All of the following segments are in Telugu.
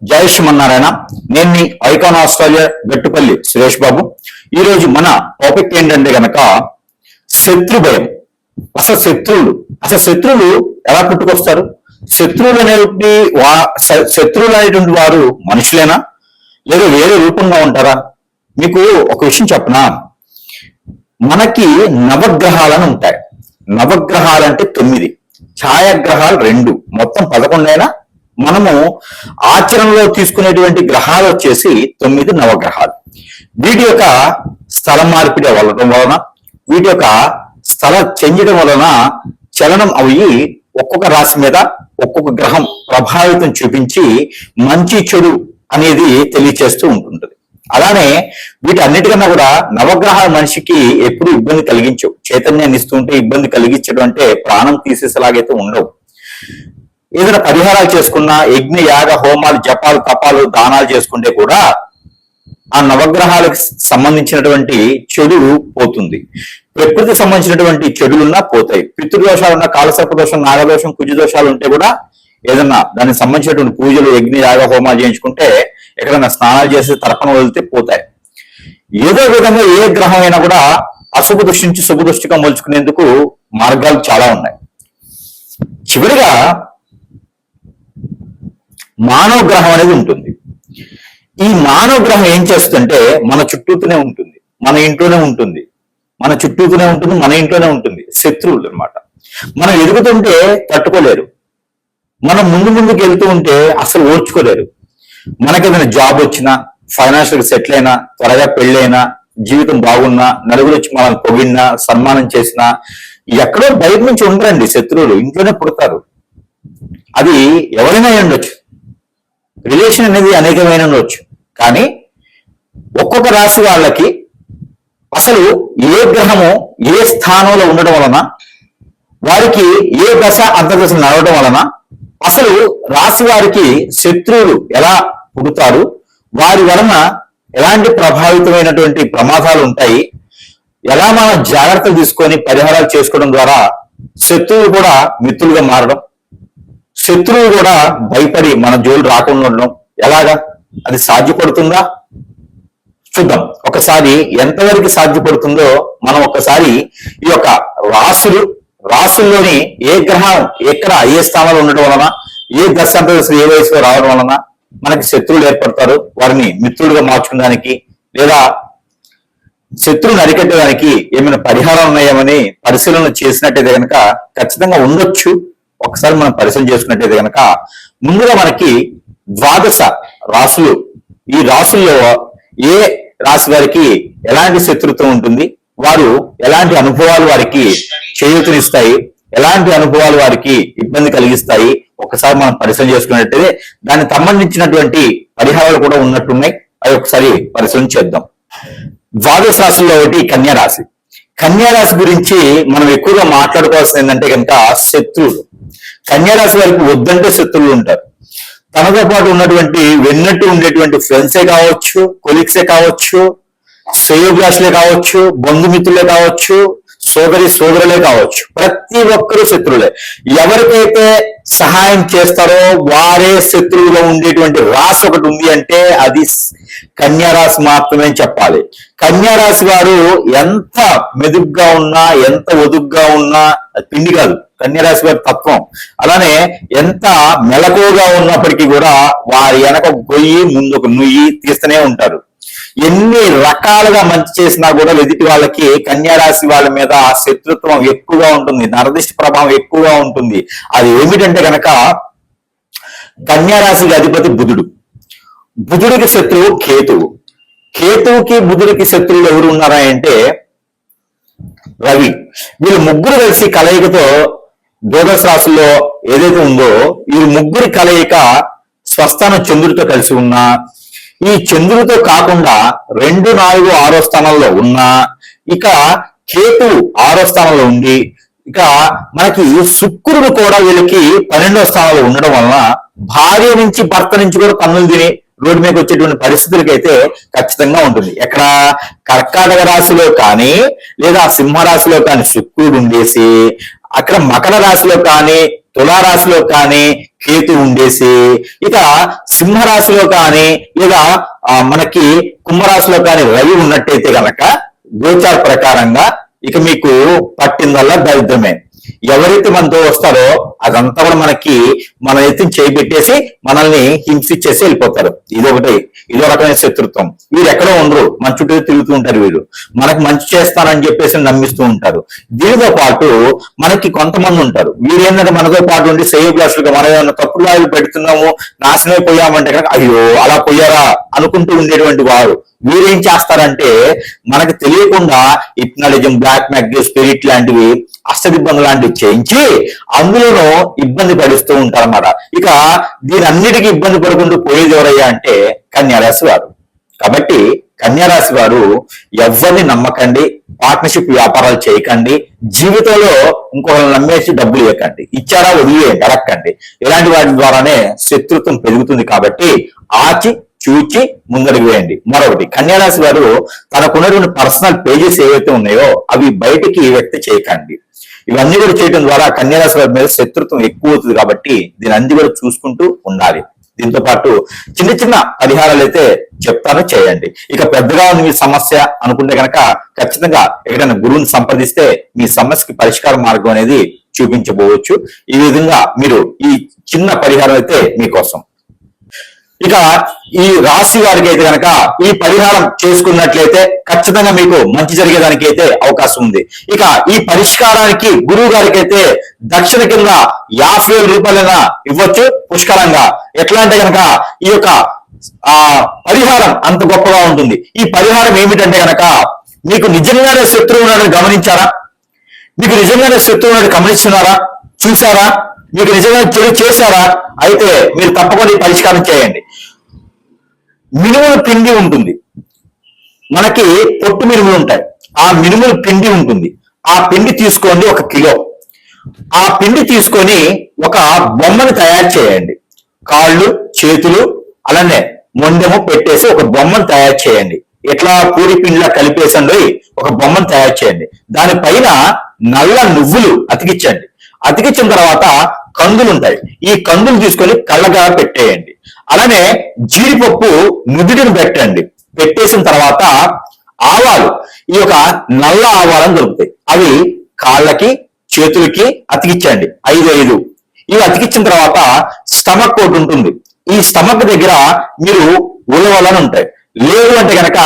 జై శ్రీమన్నారాయణ. నేను మీ ఐకాన్ ఆస్ట్రేలియా గట్టుపల్లి సురేష్ బాబు. ఈరోజు మన టాపిక్ ఏంటంటే గనక శత్రు భయం. శత్రువులు ఎలా పుట్టుకొస్తారు? శత్రువులు అనేటువంటి వారు మనుషులేనా లేదా వేరే రూపంగా ఉంటారా? మీకు ఒక విషయం చెప్పనా, మనకి నవగ్రహాలను ఉంటాయి. నవగ్రహాలు అంటే 9, ఛాయాగ్రహాలు 2, మొత్తం 11 అయినా మనము ఆచరణలో తీసుకునేటువంటి గ్రహాలు వచ్చేసి 9 నవగ్రహాలు. వీటి యొక్క స్థల మార్పిడి అవ్వడం వలన, వీటి యొక్క స్థల చెందడం వలన చలనం అవి ఒక్కొక్క రాశి మీద ఒక్కొక్క గ్రహం ప్రభావితం చూపించి మంచి చెడు అనేది తెలియచేస్తూ ఉంటుంటుంది. అలానే వీటన్నిటికన్నా కూడా నవగ్రహాల మనిషికి ఎప్పుడు ఇబ్బంది కలిగించవు. చైతన్యాన్ని ఇస్తూ ఉంటే ఇబ్బంది కలిగించడం అంటే ప్రాణం తీసేసేలాగైతే ఉండవు. ఏదైనా పరిహారాలు చేసుకున్నా, యజ్ఞ యాగ హోమాలు జపాలు తపాలు దానాలు చేసుకుంటే కూడా ఆ నవగ్రహాలకు సంబంధించినటువంటి చెడు పోతుంది. ప్రకృతికి సంబంధించినటువంటి చెడులున్నా పోతాయి. పితృదోషాలున్నా, కాలసర్పదోషం, నాగదోషం, కుజదోషాలు ఉంటే కూడా ఏదన్నా దానికి సంబంధించినటువంటి పూజలు యజ్ఞ యాగ హోమాలు చేయించుకుంటే, ఎక్కడైనా స్నానాలు చేసి తర్పణ వదిలితే పోతాయి. ఏదో విధంగా ఏ గ్రహం అయినా కూడా అశుభ దృష్టి నుంచి శుభ దృష్టిగా మలుచుకునేందుకు మార్గాలు చాలా ఉన్నాయి. చివరిగా మానవ గ్రహం అనేది ఉంటుంది. ఈ మానవ గ్రహం ఏం చేస్తుంటే మన చుట్టూతూనే ఉంటుంది, మన ఇంట్లోనే ఉంటుంది, మన చుట్టూతూనే ఉంటుంది, మన ఇంట్లోనే ఉంటుంది. శత్రువులు అన్నమాట. మనం ఎదుగుతుంటే తట్టుకోలేరు, మనం ముందుకు వెళ్తూ ఉంటే అసలు ఓర్చుకోలేరు. మనకి ఏదైనా జాబ్ వచ్చినా, ఫైనాన్షియల్ సెటిల్ అయినా, త్వరగా పెళ్ళైనా, జీవితం బాగున్నా, నలుగురు వచ్చి మనల్ని పొగిడినా, సన్మానం చేసినా ఎక్కడో బయట నుంచి ఉండరండి శత్రువులు, ఇంట్లోనే పుడతారు. అది ఎవరైనా ఉండొచ్చు, రిలేషన్ అనేది అనేకమైన ఉండొచ్చు. కానీ ఒక్కొక్క రాశి వాళ్ళకి అసలు ఏ గ్రహము ఏ స్థానంలో ఉండడం వలన, వారికి ఏ దశ అంతర్దశ నడవడం వలన అసలు రాశి వారికి శత్రువులు ఎలా పుడతారు, వారి వలన ఎలాంటి ప్రభావితమైనటువంటి ప్రమాదాలు ఉంటాయి, ఎలా మనం జాగ్రత్తలు తీసుకొని పరిహారాలు చేసుకోవడం ద్వారా శత్రువులు కూడా మిత్రులుగా మారడం, శత్రువు కూడా భయపడి మన జోలు రాకుండా ఉండడం ఎలాగా, అది సాధ్యపడుతుందా? చూద్దాం ఒకసారి ఎంతవరకు సాధ్యపడుతుందో. మనం ఒకసారి ఈ యొక్క రాసుల్లోని ఏ గ్రహం ఎక్కడ ఏ స్థానంలో ఉండడం వలన, ఏ దశాంతదశలు ఏ వయసులో రావడం వలన మనకి శత్రువులు ఏర్పడతారు, వారిని మిత్రులుగా మార్చుకోవడానికి లేదా శత్రువుని అరికట్టడానికి ఏమైనా పరిహారం ఉన్నాయేమని పరిశీలన చేసినట్టయితే కనుక ఖచ్చితంగా ఉండొచ్చు. ఒకసారి మనం పరిశీలన చేసుకున్నట్టయితే కనుక ముందుగా మనకి 12 రాసులు, ఈ రాసుల్లో ఏ రాశి వారికి ఎలాంటి శత్రుత్వం ఉంటుంది, వారు ఎలాంటి అనుభవాలు వారికి చేయూతనిస్తాయి, ఎలాంటి అనుభవాలు వారికి ఇబ్బంది కలిగిస్తాయి, ఒకసారి మనం పరిశీలన చేసుకున్నట్టయితే దానికి సంబంధించినటువంటి పరిహారాలు కూడా ఉన్నట్టున్నాయి. అవి ఒకసారి పరిశీలన చేద్దాం. 12 రాశుల్లో ఒకటి కన్యారాశి. కన్యారాశి గురించి మనం ఎక్కువగా మాట్లాడుకోవాల్సింది ఏంటంటే కనుక శత్రువులు. కన్యారాశి వారికి వద్దంటే శత్రువులు ఉంటారు. తనతో పాటు ఉన్నటువంటి వెన్నట్టు ఉండేటువంటి ఫ్రెండ్సే కావచ్చు, కొలీగ్సే కావచ్చు, శ్రేయోభిలాషులే కావచ్చు, బంధుమిత్రులే కావచ్చు, సోదరులే కావచ్చు, ప్రతి ఒక్కరూ శత్రువులే. ఎవరికైతే సహాయం చేస్తారో వారే శత్రువుగా ఉండేటువంటి రాశి ఒకటి ఉంది అంటే అది కన్యారాశి మాత్రమే చెప్పాలి. కన్యారాశి వారు ఎంత మెదుగ్గా ఉన్నా, ఎంత ఒదుగ్గా ఉన్నా పిండి కాదు కన్యారాశి వారి తత్వం. అలానే ఎంత మెలకువగా ఉన్నప్పటికీ కూడా వారి వెనక గొయ్యి ముందు ఒక నుయ్యి తీస్తూనే ఉంటారు. ఎన్ని రకాలుగా మంచి చేసినా కూడా ఎదుటి వాళ్ళకి కన్యారాశి వాళ్ళ మీద శత్రుత్వం ఎక్కువగా ఉంటుంది, నరదిష్టి ప్రభావం ఎక్కువగా ఉంటుంది. అది ఏమిటంటే కనుక కన్యారాశికి అధిపతి బుధుడు, బుధుడికి శత్రువు కేతువు. కేతువుకి బుధుడికి శత్రువులు ఎవరు ఉన్నారా అంటే రవి. వీళ్ళు ముగ్గురు కలిసి కలయికతో 12 రాశుల్లో ఏదైతే ఉందో ఈ ముగ్గురి కలయిక స్వస్థానం చంద్రుడితో కలిసి ఉన్నా, ఈ చంద్రుడితో కాకుండా 2, 4, 6 స్థానంలో ఉన్నా, ఇక కేతు 6వ స్థానంలో ఉండి, ఇక మనకి శుక్రుడు కూడా వీళ్ళకి 12వ స్థానంలో ఉండడం వలన భార్య నుంచి భర్త నుంచి కూడా పన్నులు తిని రోడ్డు మీదకి వచ్చేటువంటి పరిస్థితులకైతే ఖచ్చితంగా ఉంటుంది. ఎక్కడ కర్కాటక రాశిలో కానీ లేదా సింహరాశిలో కానీ శుక్రుడు ఉండేసి, అక్కడ మకర రాశిలో కానీ తులారాశిలో కానీ కేతు ఉండేసి, ఇక సింహరాశిలో కానీ లేదా మనకి కుంభరాశిలో కానీ రవి ఉన్నట్టయితే గనక గోచార ప్రకారంగా ఇక మీకు పట్టిందల్లా దరిద్రమే. ఎవరైతే మనతో వస్తారో అదంతా కూడా మనకి మన ఎత్తుని చేయబెట్టేసి మనల్ని హింసించేసి వెళ్ళిపోతారు. ఇదో రకమైన శత్రుత్వం. వీరు ఎక్కడో ఉండరు, మన చుట్టూ తిరుగుతూ ఉంటారు. వీరు మనకు మంచి చేస్తారని చెప్పేసి నమ్మిస్తూ ఉంటారు. దీనితో పాటు మనకి కొంతమంది ఉంటారు, వీరు ఏంటంటే మనతో పాటు ఉండి శ్రేయోభిలాషులుగా మనం ఏమన్నా తప్పుడు వాయులు పెడుతున్నాము, నాశనమైపోయామంటే కనుక అయ్యో అలా పోయారా అనుకుంటూ ఉండేటువంటి వారు వీరేం చేస్తారంటే మనకు తెలియకుండా హిప్నాటిజం, బ్లాక్ మ్యాజిక్, స్పిరిట్ లాంటివి, అష్టదిబ్బంది లాంటివి చేయించి అందులోనూ ఇబ్బంది పడుతూ ఉంటారన్నమాట. ఇక దీనన్నిటికీ ఇబ్బంది పడుకుంటూ పోయేది ఎవరయ్యా అంటే కన్యారాశి వారు. కాబట్టి కన్యారాశి వారు ఎవరిని నమ్మకండి, పార్ట్నర్షిప్ వ్యాపారాలు చేయకండి, జీవితంలో ఇంకొకరిని నమ్మేసి డబ్బులు ఇవ్వకండి, ఇచ్చారా వదిలేయండి, అడగండి. ఇలాంటి వాటి ద్వారానే శత్రుత్వం పెరుగుతుంది. కాబట్టి ఆచి చూచి ముందడుగు వేయండి. మరొకటి, కన్యారాశి వారు తనకున్నటువంటి పర్సనల్ పేజెస్ ఏవైతే ఉన్నాయో అవి బయటికి వ్యక్తి చేయకండి. ఇవన్నీ కూడా చేయడం ద్వారా కన్యారాశి వారి మీద శత్రుత్వం ఎక్కువ అవుతుంది. కాబట్టి దీని అన్ని కూడా చూసుకుంటూ ఉండాలి. దీంతో పాటు చిన్న చిన్న పరిహారాలు అయితే చెప్తాను, చేయండి. ఇక పెద్దగా ఉంది మీ సమస్య అనుకుంటే కనుక ఖచ్చితంగా ఎక్కడైనా గురువుని సంప్రదిస్తే మీ సమస్యకి పరిష్కార మార్గం అనేది చూపించబోవచ్చు. ఈ విధంగా మీరు ఈ చిన్న పరిహారం అయితే మీకోసం. ఇక ఈ రాశి వారికి అయితే కనుక ఈ పరిహారం చేసుకున్నట్లయితే ఖచ్చితంగా మీకు మంచి జరిగేదానికి అయితే అవకాశం ఉంది. ఇక ఈ పరిష్కారానికి గురువు గారికి అయితే దక్షిణ కింద 50,000 రూపాయలైనా ఇవ్వచ్చు పుష్కలంగా. ఎట్లా అంటే కనుక ఈ యొక్క పరిహారం అంత గొప్పగా ఉంటుంది. ఈ పరిహారం ఏమిటంటే కనుక మీకు నిజంగానే శత్రువు ఉన్నాడని గమనించారా? మీకు నిజంగానే శత్రువు ఉన్నాడు గమనిస్తున్నారా? చూసారా? మీకు నిజంగా చెడు చేశారా? అయితే మీరు తప్పకుండా ఈ పరిష్కారం చేయండి. మినుముల పిండి ఉంటుంది, మనకి పొట్టు మినుములు ఉంటాయి. ఆ మినుముల పిండి ఉంటుంది. ఆ పిండి తీసుకోండి 1 కిలో. ఆ పిండి తీసుకొని ఒక బొమ్మను తయారు చేయండి. కాళ్ళు, చేతులు అలానే మొండెము పెట్టేసి ఒక బొమ్మను తయారు చేయండి. ఎట్లా పూరి పిండిలా కలిపేసండి ఒక బొమ్మను తయారు చేయండి. దానిపైన నల్ల నువ్వులు అతికించండి. అతికించిన తర్వాత కందులు ఉంటాయి. ఈ కందులు తీసుకొని కళ్ళగా పెట్టేయండి. అలానే జీడిపప్పు నుదుటిని పెట్టండి. పెట్టేసిన తర్వాత ఆవాలు, ఈ యొక్క నల్ల ఆవాలని దొరుకుతాయి, అవి కాళ్ళకి చేతులకి అతికించండి 5 ఇవి అతికించిన తర్వాత స్టమక్ ఒకటి ఉంటుంది. ఈ స్టమక్ దగ్గర మీరు ఉలవలని ఉంటాయి, లేదు అంటే కనుక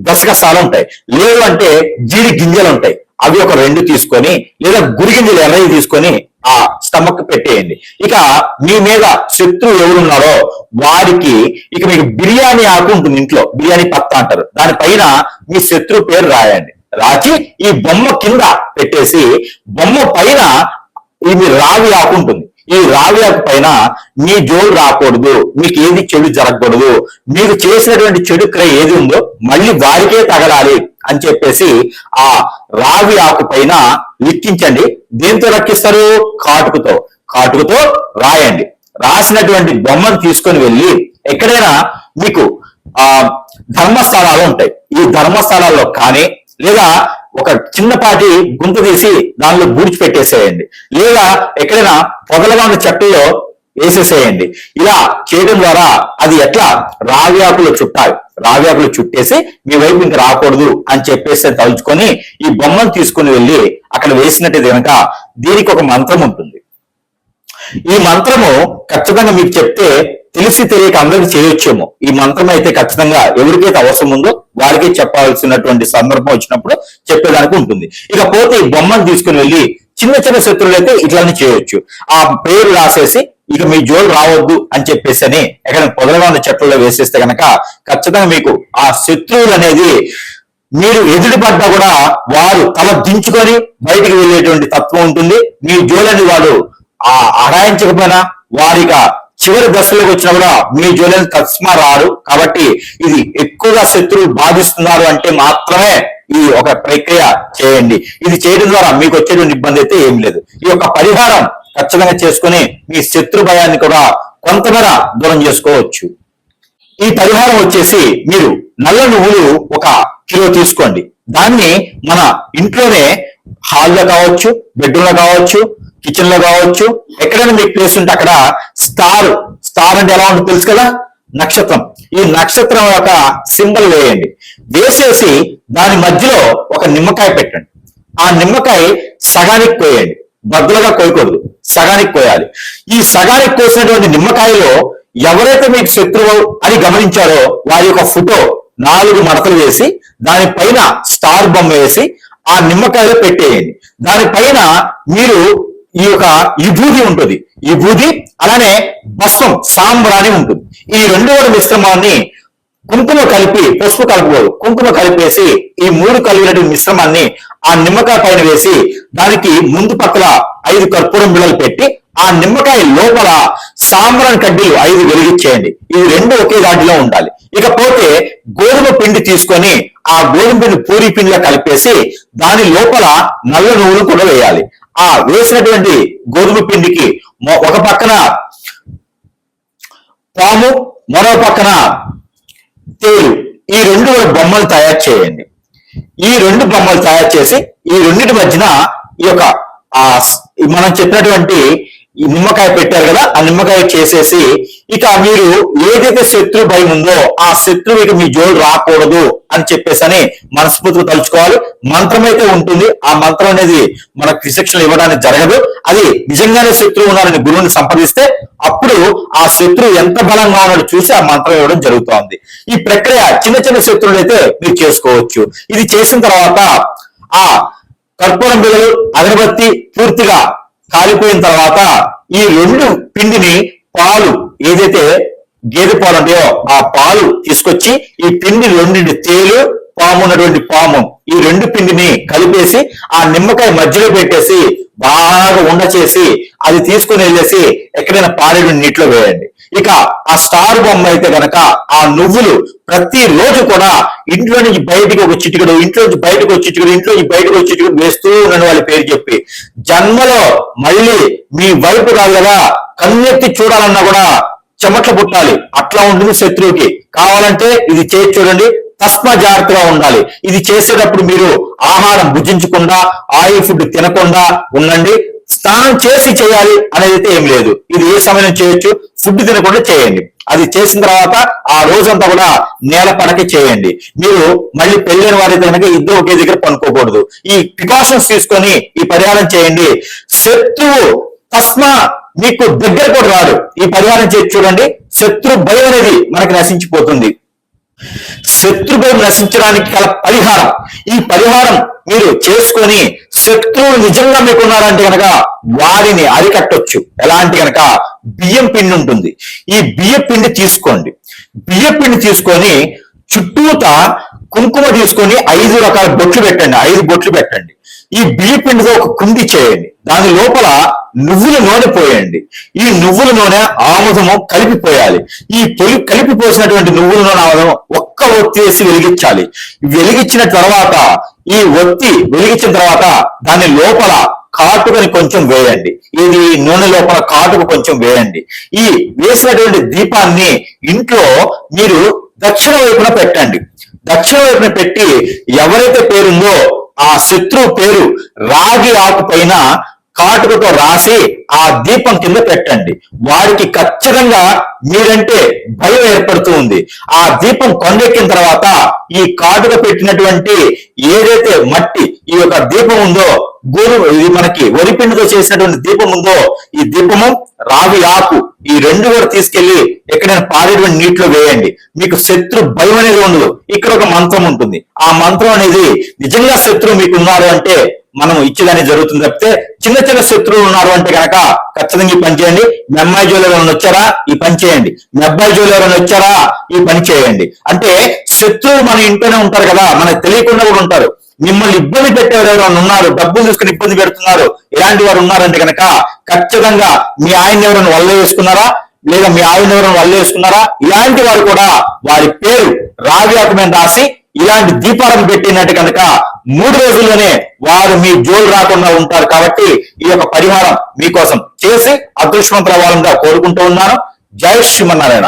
గసగసాలు ఉంటాయి, లేదు అంటే జీడి గింజలు ఉంటాయి, అవి ఒక 2 తీసుకొని లేదా గురి గింజలు ఎర్రవి తీసుకొని ఆ స్టమక్ పెట్టేయండి. ఇక మీ మీద శత్రువు ఎవరున్నారో వారికి ఇక మీకు బిర్యానీ ఆకు ఉంటుంది ఇంట్లో, బిర్యానీ పత్తా అంటారు, దానిపైన మీ శత్రువు పేరు రాయండి. రాసి ఈ బొమ్మ కింద పెట్టేసి బొమ్మ పైన ఇది రావి ఆకు ఉంటుంది. ఈ రావి ఆకు పైన మీ జోలు రాకూడదు, మీకు ఏది చెడు జరగకూడదు, మీకు చేసినటువంటి చెడు క్రియ ఏది ఉందో మళ్ళీ వారికే తగలాలి అని చెప్పేసి ఆ రావి ఆకు పైన లిఖించండి. దేంతో రక్కిస్తారు? కాటుకుతో రాయండి. రాసినటువంటి బొమ్మను తీసుకొని వెళ్ళి ఎక్కడైనా మీకు ధర్మస్థలాలు ఉంటాయి, ఈ ధర్మస్థలాల్లో కానీ లేదా ఒక చిన్నపాటి గుంత తీసి దానిలో బూడ్చి పెట్టేసేయండి, లేదా ఎక్కడైనా పొదలుగా ఉన్న చెట్టులో వేసేసేయండి. ఇలా చేయడం ద్వారా అది ఎట్లా రావి ఆకులు చుట్టాలి, రావి ఆకులు చుట్టేసి మీ వైపు ఇంకా రాకూడదు అని చెప్పేసి తలుచుకొని ఈ బొమ్మను తీసుకుని వెళ్ళి అక్కడ వేసినట్టు కనుక దీనికి ఒక మంత్రం ఉంటుంది. ఈ మంత్రము ఖచ్చితంగా మీకు చెప్తే తెలిసి తెలియక అందరికి చేయొచ్చేమో. ఈ మంత్రం అయితే ఖచ్చితంగా ఎవరికైతే అవసరం ఉందో వారికి చెప్పాల్సినటువంటి సందర్భం వచ్చినప్పుడు చెప్పేదానికి ఉంటుంది. ఇకపోతే ఈ బొమ్మను తీసుకుని వెళ్ళి చిన్న చిన్న శత్రువులు అయితే ఇట్లానే చేయొచ్చు. ఆ పేరు రాసేసి ఇక మీ జోలు రావద్దు అని చెప్పేసి అని ఎక్కడ పొదలుగా ఉన్న చెట్లలో వేసేస్తే కనుక ఖచ్చితంగా మీకు ఆ శత్రువులు అనేది మీరు ఎదురుపడ్డా కూడా వారు తల దించుకొని బయటికి వెళ్ళేటువంటి తత్వం ఉంటుంది. మీ జోలని వాడు అడాయించకపోయినా వారిగా చివరి దశలోకి వచ్చినా కూడా మీ జోలిని తస్మా రారు. కాబట్టి ఇది ఎక్కువగా శత్రువులు బాధిస్తున్నారు అంటే మాత్రమే ఈ ఒక ప్రక్రియ చేయండి. ఇది చేయడం ద్వారా మీకు వచ్చేటువంటి ఇబ్బంది అయితే ఏం లేదు. ఈ యొక్క పరిహారం ఖచ్చితంగా చేసుకుని మీ శత్రు భయాన్ని కూడా కొంతమేర దూరం చేసుకోవచ్చు. ఈ పరిహారం వచ్చేసి మీరు నల్ల నువ్వులు 1 కిలో తీసుకోండి. దాన్ని మన ఇంట్లోనే హాల్లో కావచ్చు, బెడ్రూమ్లో కావచ్చు, కిచెన్ లో కావచ్చు, ఎక్కడైనా మీకు ప్లేస్ ఉంటే అక్కడ స్టార్ అంటే ఎలా ఉంటుంది తెలుసు కదా, నక్షత్రం. ఈ నక్షత్రం ఒక సింబల్ వేయండి. వేసేసి దాని మధ్యలో ఒక నిమ్మకాయ పెట్టండి. ఆ నిమ్మకాయ సగానికి కోయండి, బద్దలుగా కోయకూడదు, సగానికి కోయాలి. ఈ సగానికి కోసినటువంటి నిమ్మకాయలో ఎవరైతే మీకు శత్రువు అని గమనించారో వారి యొక్క ఫోటో 4 మడతలు వేసి దానిపైన స్టార్ బొమ్మ వేసి ఆ నిమ్మకాయలో పెట్టేయండి. దానిపైన మీరు ఈ యొక్క విభూది ఉంటుంది, విభూది అలానే భస్మం సాంబ్రాణి ఉంటుంది. ఈ 2 మిశ్రమాన్ని కుంకుమ కలిపి, పసుపు కలపకూడదు, కుంకుమ కలిపేసి ఈ 3 కలిగినటువంటి మిశ్రమాన్ని ఆ నిమ్మకాయ పైన వేసి దానికి ముందు పక్కల 5 కర్పూరం బిళ్ళలు పెట్టి ఆ నిమ్మకాయ లోపల సాంబ్రాణి కడ్డీలు 5 వెలిగించేయండి. ఇవి 2 ఒకే దాంట్లో ఉండాలి. ఇకపోతే గోధుమ పిండి తీసుకొని ఆ గోధుమ పిండి పూరి పిండిలో కలిపేసి దాని లోపల నల్ల నువ్వులు కూడా వేయాలి. ఆ వేసినటువంటి గోధుమ పిండికి ఒక పక్కన పాము, మరో పక్కన తేలు, ఈ 2 బొమ్మలు తయారు చేయండి. ఈ 2 బొమ్మలు తయారు చేసి ఈ రెండింటి మధ్యన ఈ యొక్క మనం చెప్పినటువంటి ఈ నిమ్మకాయ పెట్టారు కదా, ఆ నిమ్మకాయ చేసేసి ఇక మీరు ఏదైతే శత్రు భయం ఉందో ఆ శత్రువుకి మీ జోలు రాకూడదు అని చెప్పేసి అని మనస్ఫూర్తిగా తలుచుకోవాలి. మంత్రం అయితే ఉంటుంది, ఆ మంత్రం అనేది మనకు శిక్షణ ఇవ్వడానికి జరగదు. అది నిజంగానే శత్రువు ఉన్నారని గురువుని సంప్రదిస్తే అప్పుడు ఆ శత్రువు ఎంత బలంగా ఉన్నాడో చూసి ఆ మంత్రం ఇవ్వడం జరుగుతోంది. ఈ ప్రక్రియ చిన్న చిన్న శత్రువులు అయితే మీరు చేసుకోవచ్చు. ఇది చేసిన తర్వాత ఆ కర్పూరం బిళ్ళలు, అగరబత్తి పూర్తిగా కాలిపోయిన తర్వాత ఈ 2 పిండిని పాలు, ఏదైతే గేదె పాలు ఉంటాయో ఆ పాలు తీసుకొచ్చి ఈ పిండి 2 తేలు, పాము ఉన్నటువంటి పాము, ఈ 2 పిండిని కలిపేసి ఆ నిమ్మకాయ మధ్యలో పెట్టేసి బాగా ఉండ చేసి అది తీసుకుని వెళ్ళేసి ఎక్కడైనా పారేడు నీటిలో వేయండి. ఇక ఆ స్టార్ బొమ్మ అయితే గనక ఆ నువ్వులు ప్రతి రోజు కూడా ఇంట్లో నుంచి బయటికి ఒక చిటికడు, ఇంట్లో నుంచి బయటకు వచ్చి చిటికడు, ఇంట్లో నుంచి బయటకు వచ్చి చిటికడు వేస్తూ ఉన్న వాళ్ళ పేరు చెప్పి జన్మలో మళ్ళీ మీ వైపు కాదు కదా కన్నెత్తి చూడాలన్నా కూడా చెమట్లు పుట్టాలి, అట్లా ఉంటుంది శత్రువుకి. కావాలంటే ఇది చేసి చూడండి, తస్మా జాగ్రత్తగా ఉండాలి. ఇది చేసేటప్పుడు మీరు ఆహారం భుజించకుండా, ఆయిల్ ఫుడ్ తినకుండా ఉండండి. స్నానం చేసి చేయాలి అనేది అయితే ఏం లేదు. ఇది ఏ సమయం చేయొచ్చు, ఫుడ్ తినకుండా చేయండి. అది చేసిన తర్వాత ఆ రోజంతా కూడా నేల పడక చేయండి. మీరు మళ్ళీ పెళ్ళైన వారైతే కనుక ఇద్దరు ఒకే దగ్గర పనుకోకూడదు. ఈ ప్రికాషన్స్ తీసుకొని ఈ పరిహారం చేయండి. శత్రువు తస్మా మీకు దగ్గర కూడా రాడు. ఈ పరిహారం చేసి చూడండి, శత్రు భయం అనేది మనకి నశించిపోతుంది. శత్రు భయం నశించడానికి గల పరిహారం, ఈ పరిహారం మీరు చేసుకొని శత్రువులు నిజంగా మీకు ఉన్నారంటే కనుక వారిని అరికట్టొచ్చు. ఎలాంటి కనుక బియ్యం పిండి ఉంటుంది, ఈ బియ్యం పిండి తీసుకోండి. బియ్యం పిండి తీసుకొని చుట్టూత కుంకుమ తీసుకొని 5 రకాల బొట్లు పెట్టండి, 5 బొట్లు పెట్టండి. ఈ బియ్య పిండితో ఒక కుండి చేయండి, దాని లోపల నువ్వుల నూనె పోయండి. ఈ నువ్వుల నూనె ఆముదము కలిపిపోయాలి. ఈ కలిపిపోసినటువంటి నువ్వుల నూనె ఆముదం ఒక్క ఒత్తి వేసి వెలిగించాలి. వెలిగించిన తర్వాత ఈ ఒత్తి వెలిగించిన తర్వాత దాని లోపల కాటుకని కొంచెం వేయండి. ఇది నూనె లోపల కాటుక కొంచెం వేయండి. ఈ వేసినటువంటి దీపాన్ని ఇంట్లో మీరు దక్షిణ వైపున పెట్టండి. దక్షిణ వైపున పెట్టి ఎవరైతే పేరుందో ఆ శత్రువు పేరు రాగి ఆకు పైన కాటుకతో రాసి ఆ దీపం కింద పెట్టండి. వారికి ఖచ్చితంగా మీరంటే భయం ఏర్పడుతూ ఉంది. ఆ దీపం కొండెక్కిన తర్వాత ఈ కాటుక పెట్టినటువంటి ఏదైతే మట్టి ఈ యొక్క దీపం ఉందో, ఇది మనకి వరిపిండితో చేసినటువంటి దీపం ఉందో, ఈ దీపము రావి ఆకు ఈ 2 కూడా తీసుకెళ్లి ఎక్కడైనా పారేటువంటి నీటిలో వేయండి. మీకు శత్రు భయం అనేది ఉండదు. ఇక్కడ ఒక మంత్రం ఉంటుంది. ఆ మంత్రం అనేది నిజంగా శత్రువు మీకు ఉన్నారు అంటే మనం ఇచ్చేదాన్ని జరుగుతుంది తప్పితే చిన్న చిన్న శత్రువులు ఉన్నారు అంటే కనుక ఖచ్చితంగా ఈ పని చేయండి. మీ అమ్మాయి జోలు ఎవరైనా వచ్చారా, ఈ పని చేయండి. మీ అబ్బాయి జోలు ఎవరైనా వచ్చారా, ఈ పని చేయండి. అంటే శత్రువులు మన ఇంట్లోనే ఉంటారు కదా, మనకు తెలియకుండా కూడా ఉంటారు. మిమ్మల్ని ఇబ్బంది పెట్టేవారు ఎవరైనా ఉన్నారు, డబ్బులు తీసుకుని ఇబ్బంది పెడుతున్నారు, ఇలాంటి వారు ఉన్నారంటే కనుక ఖచ్చితంగా మీ ఆయన ఎవరైనా వల్ల వేసుకున్నారా, లేదా మీ ఆవిడ ఎవరైనా వల్ల వేసుకున్నారా, ఇలాంటి వారు కూడా వారి పేరు రావి ఆకు మీద రాసి ఇలాంటి దీపాలను పెట్టినట్టు కనుక 3 రోజుల్లోనే వారు మీ జోలు రాకుండా ఉంటారు. కాబట్టి ఈ యొక్క పరిహారం మీకోసం చేసి అదృష్టవంతుల వాళ్ళంగా కోరుకుంటూ ఉన్నాను. జై శ్రీమన్నారాయణ.